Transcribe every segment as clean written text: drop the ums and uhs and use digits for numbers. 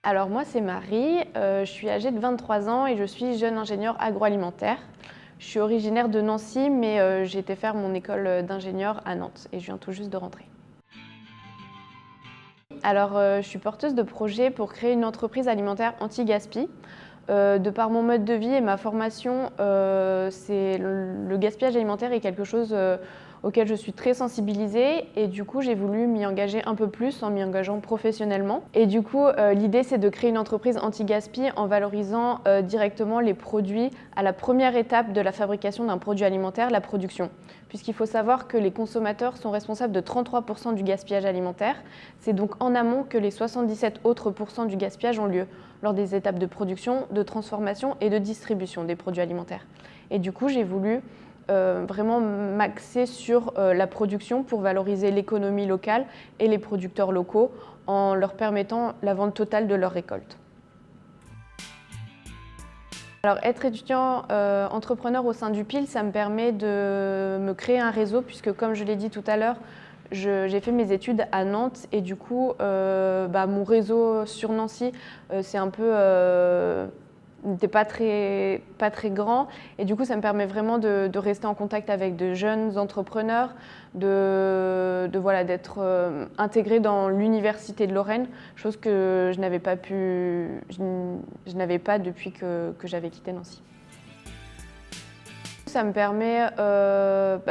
Alors moi, c'est Marie, je suis âgée de 23 ans et je suis jeune ingénieure agroalimentaire. Je suis originaire de Nancy, mais j'ai été faire mon école d'ingénieur à Nantes et je viens tout juste de rentrer. Alors, je suis porteuse de projet pour créer une entreprise alimentaire anti-gaspi. De par mon mode de vie et ma formation, le gaspillage alimentaire est quelque chose auquel je suis très sensibilisée et du coup j'ai voulu m'y engager un peu plus en m'y engageant professionnellement. Et du coup l'idée c'est de créer une entreprise anti-gaspi en valorisant directement les produits à la première étape de la fabrication d'un produit alimentaire, la production. Puisqu'il faut savoir que les consommateurs sont responsables de 33% du gaspillage alimentaire. C'est donc en amont que les 77 autres % du gaspillage ont lieu, lors des étapes de production, de transformation et de distribution des produits alimentaires. Et du coup, j'ai voulu vraiment m'axer sur la production pour valoriser l'économie locale et les producteurs locaux en leur permettant la vente totale de leurs récoltes. Alors, être étudiant entrepreneur au sein du PIL, ça me permet de me créer un réseau puisque, comme je l'ai dit tout à l'heure, j'ai fait mes études à Nantes et du coup, mon réseau sur Nancy, c'est un peu n'était pas très grand et du coup ça me permet vraiment de rester en contact avec de jeunes entrepreneurs, d'être intégrée dans l'université de Lorraine, chose que je n'avais pas depuis que j'avais quitté Nancy. Ça me permet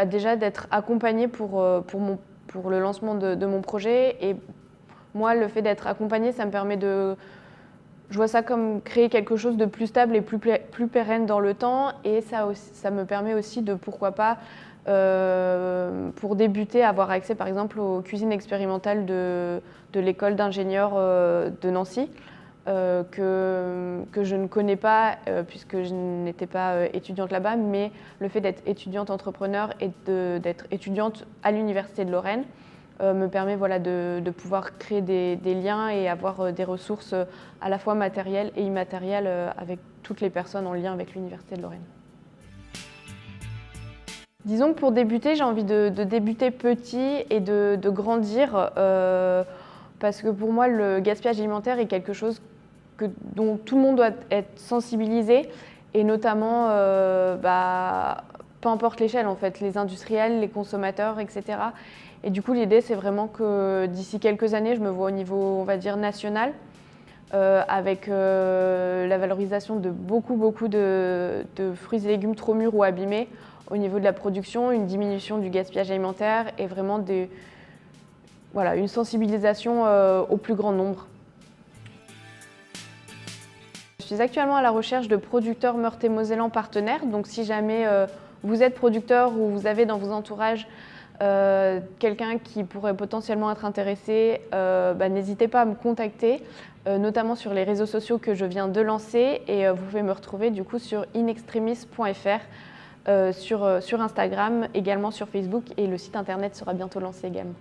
déjà d'être accompagnée pour le lancement de mon projet et moi le fait d'être accompagnée ça me permet je vois ça comme créer quelque chose de plus stable et plus pérenne dans le temps et ça me permet aussi de, pourquoi pas, pour débuter, avoir accès par exemple aux cuisines expérimentales de l'école d'ingénieurs de Nancy que je ne connais pas puisque je n'étais pas étudiante là-bas, mais le fait d'être étudiante entrepreneur et d'être étudiante à l'université de Lorraine me permet de pouvoir créer des liens et avoir des ressources à la fois matérielles et immatérielles avec toutes les personnes en lien avec l'Université de Lorraine. Disons que pour débuter, j'ai envie de débuter petit et de grandir parce que pour moi, le gaspillage alimentaire est quelque chose dont tout le monde doit être sensibilisé et notamment peu importe l'échelle en fait, les industriels, les consommateurs, etc. Et du coup, l'idée, c'est vraiment que d'ici quelques années, je me vois au niveau, on va dire, national, avec la valorisation de beaucoup de fruits et légumes trop mûrs ou abîmés au niveau de la production, une diminution du gaspillage alimentaire et vraiment une sensibilisation au plus grand nombre. Je suis actuellement à la recherche de producteurs meurthe-et-mosellans partenaires, donc si jamais vous êtes producteur ou vous avez dans vos entourages quelqu'un qui pourrait potentiellement être intéressé, n'hésitez pas à me contacter, notamment sur les réseaux sociaux que je viens de lancer et vous pouvez me retrouver du coup sur inextremis.fr, sur Instagram, également sur Facebook et le site internet sera bientôt lancé également.